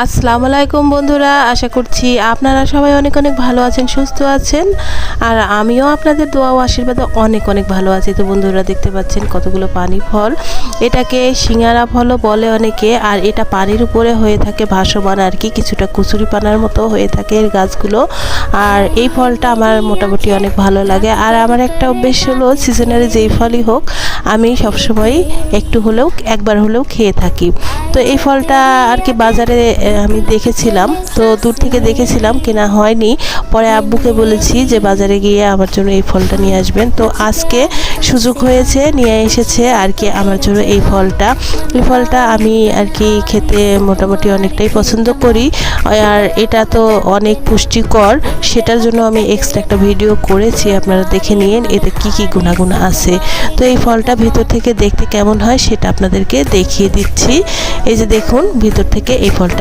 আসসালামু আলাইকুম বন্ধুরা, আশা করছি আপনারা সবাই অনেক অনেক ভালো আছেন, সুস্থ আছেন। আর আমিও আপনাদের দোয়া ও আশীর্বাদে অনেক অনেক ভালো আছি। তো বন্ধুরা দেখতে পাচ্ছেন কতগুলো পানি ফল, এটাকে সিঙ্গারা ফলও বলে অনেকে। আর এটা পানির উপরে হয়ে থাকে ভাসমান আর কি, কিছুটা কুচুরি পানার মতো হয়ে থাকে এর গাছগুলো। আর এই ফলটা আমার মোটামুটি অনেক ভালো লাগে। আর আমার একটা অভ্যেস হলো সিজনারি যেই ফলই হোক আমি সবসময় একটু হলেও একবার হলেও খেয়ে থাকি। তো এই ফলটা আর কি বাজারে আমি দেখেছিলাম, তো দূর থেকে দেখেছিলাম, কেনা হয়নি। পরে আব্বুকে বলেছি যে বাজারে গিয়ে আমার জন্য এই ফলটা নিয়ে আসবেন। তো আজকে সুযোগ হয়েছে, নিয়ে এসেছে আর কি আমার জন্য এই ফলটা আমি আর কি খেতে মোটামুটি অনেকটাই পছন্দ করি। আর এটা তো অনেক পুষ্টিকর, সেটার জন্য আমি এক্সট্রা একটা ভিডিও করেছি, আপনারা দেখে নিন এতে কি কি গুণাগুণ আছে। তো এই ফলটা ভিতর থেকে দেখতে কেমন হয় সেটা আপনাদেরকে দেখিয়ে দিচ্ছি। এই যে দেখুন ভিতর থেকে এই ফলটা